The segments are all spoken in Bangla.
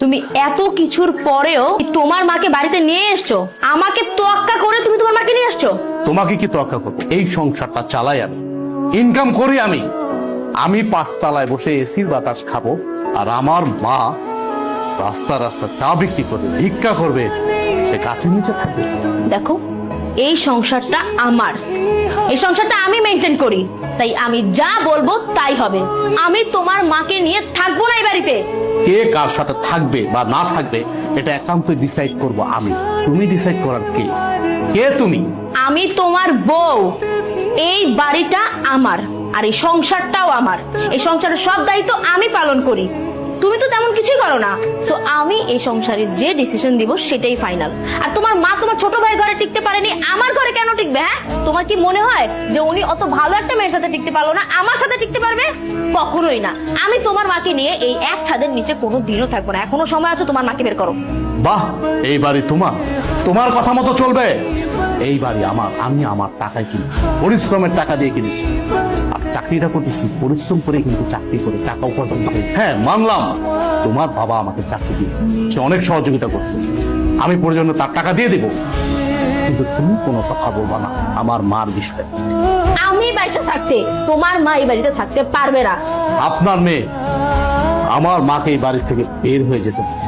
তুমি এত কিছুর পরেও তোমার মাকে বাড়িতে নিয়ে এসছো, আমাকে তোয়াক্কা করে তুমি তোমার মাকে নিয়ে আসছো। তোমাকে কি তোয়াক্কা করবো? এই সংসারটা চালাই আমি, ইনকাম করি আমি। আমি 5 তলায় বসে এসির বাতাস খাবো, আর আমার মা রাস্তা রাস্তা চা বিক্রি করবে, ভিক্ষা করবে, সে গাছের নিচে থাকবে। দেখো, এই সংসারটা আমার, এই সংসারটা আমি মেনটেন করি, তাই আমি যা বলবো তাই হবে। আমি তোমার মাকে নিয়ে থাকবো না এই বাড়িতে। কে কার সাথে থাকবে বা না থাকবে এটা একান্ত ডিসাইড করব আমি। তুমি ডিসাইড করার কে? কে তুমি? আমি তোমার বউ। এই বাড়িটা আমার, আর এই সংসারটাও আমার। এই সংসারের সব দায়িত্ব আমি পালন করি, তুমি তো তেমন কিছুই করো না। সো আমি এই সংসারে যে ডিসিশন দিব সেটাই ফাইনাল। আর তোমার মা তোমার ছোট ভাই ঘরে টিকতে পারেনি, আমার ঘরে কেন টিকবে? হ্যাঁ, তোমার কি মনে হয় যে উনি অত ভালো একটা মেয়ের সাথে টিকতে পারলো না, আমার সাথে টিকতে পারবে? কখনোই না। আমি তোমার মাকে নিয়ে এই এক ছাদের নিচে কোনো দিনও থাকবো না। এখনো সময় আছে, তোমার মাকে বের করো। বাহ, এই বাড়ি তোমার, তোমার কথা মতো চলবে। এই বাড়ি আমার, আমি আমার টাকায় কিনেছি, পরিশ্রমের টাকা দিয়ে কিনেছি। আর চাকরিটা করতেছি পরিশ্রম করে, কিন্তু চাকরি করে টাকা উপার্জন করে। হ্যাঁ, মানলাম তোমার বাবা আমাকে চাকরি দিয়েছে, সে অনেক সহযোগিতা করছে, আমি প্রয়োজনে তার টাকা দিয়ে দেবো। কিন্তু তুমি কোনো কথা বলবা না আমার মার বিষয়ে। আমি বাইচা থাকতে তোমার মা এই বাড়িতে থাকতে পারবে না। আপনার মেয়ে আমার মাকে এই বাড়ি থেকে বের হয়ে যেতে বলছে।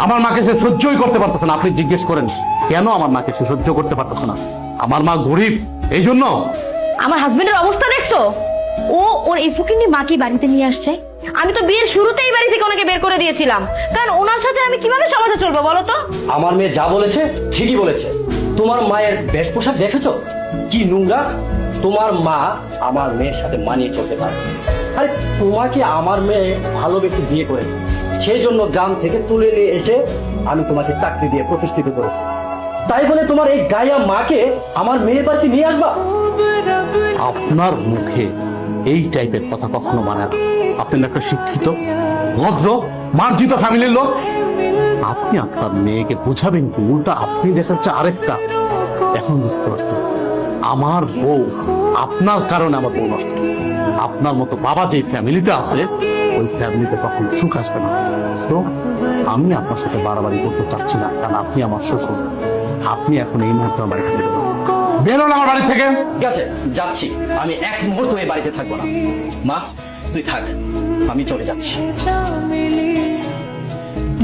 আমার মাকে সে সহ্যই করতে পারতেছে না। আপনি জিজ্ঞেস করেন কেন আমার মাকে সে সহ্য করতে পারতেছে না? আমার মা গরিব, এই জন্য। আমার হাজবেন্ডের অবস্থা দেখছো? ওর এই ফুকিনি মাকে বাড়িতে নিয়ে আসছে। আমি তো বিয়ের শুরুতেই বাড়ি থেকে ওনাকে বের করে দিয়েছিলাম, কারণ ওনার সাথে আমি কিভাবে সমাজে চলবো বলো তো? আমার মেয়ে যা বলেছে ঠিকই বলেছে। তোমার মায়ের বেশ পোশাক দেখেছো কি নোংরা? তোমার মা আমার মেয়ের সাথে মানিয়ে চলতে পারে। আরে তোমাকে আমার মেয়ে ভালো ব্যক্তি বিয়ে করেছে, সেই জন্য গ্রাম থেকে তুলে নিয়ে এসে আমি তোমাকে চাকরি দিয়ে প্রতিষ্ঠিত করেছি। তাই বলে তোমার এই গায়া মাকে আমার মেয়ের বাড়িতে নিয়ে আসবা? আপনার মুখে এই টাইপের কথা কখনো মানে না। আপনি একটা শিক্ষিত, ভদ্র, মার্জিত ফ্যামিলির লোক। আপনি আপনার মেয়েকে বুঝাবেন কি? উল্টা আপনি দেখাচ্ছে আরেকটা। এখন বুঝতে পারছি আমার বউ, আপনার কারণে আমার বউ নষ্ট হচ্ছে। আপনার মতো বাবা যে ফ্যামিলিতে আছে, ওই ফ্যামিলিতে কখনো সুখ আসবে না। তো আমি আপনার সাথে বাড়াবাড়ি করতে চাচ্ছি না, কারণ আপনি আমার শ্বশুর। আপনি এখন এই মুহূর্তে আমার বাড়ি থেকে বেরোন, আমার বাড়ি থেকে। ঠিক আছে, যাচ্ছি। আমি এক মুহূর্ত এই বাড়িতে থাকবো না। মা তুই থাক, আমি চলে যাচ্ছি।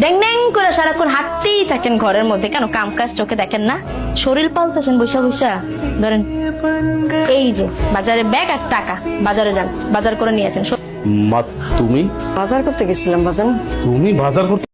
ড্যাং ড্যাং করে সারাক্ষণ হাঁটতেই থাকেন ঘরের মধ্যে, কেন কাম কাজ চোখে দেখেন না? শরীর পাল্টাছেন বৈশা বৈশা। ধরেন এই যে বাজারে ব্যাগ আর টাকা, বাজারে যান, বাজার করে নিয়ে আসেন। মা তুমি বাজার করতে গেছিলাম বাজান। তুমি বাজার করতে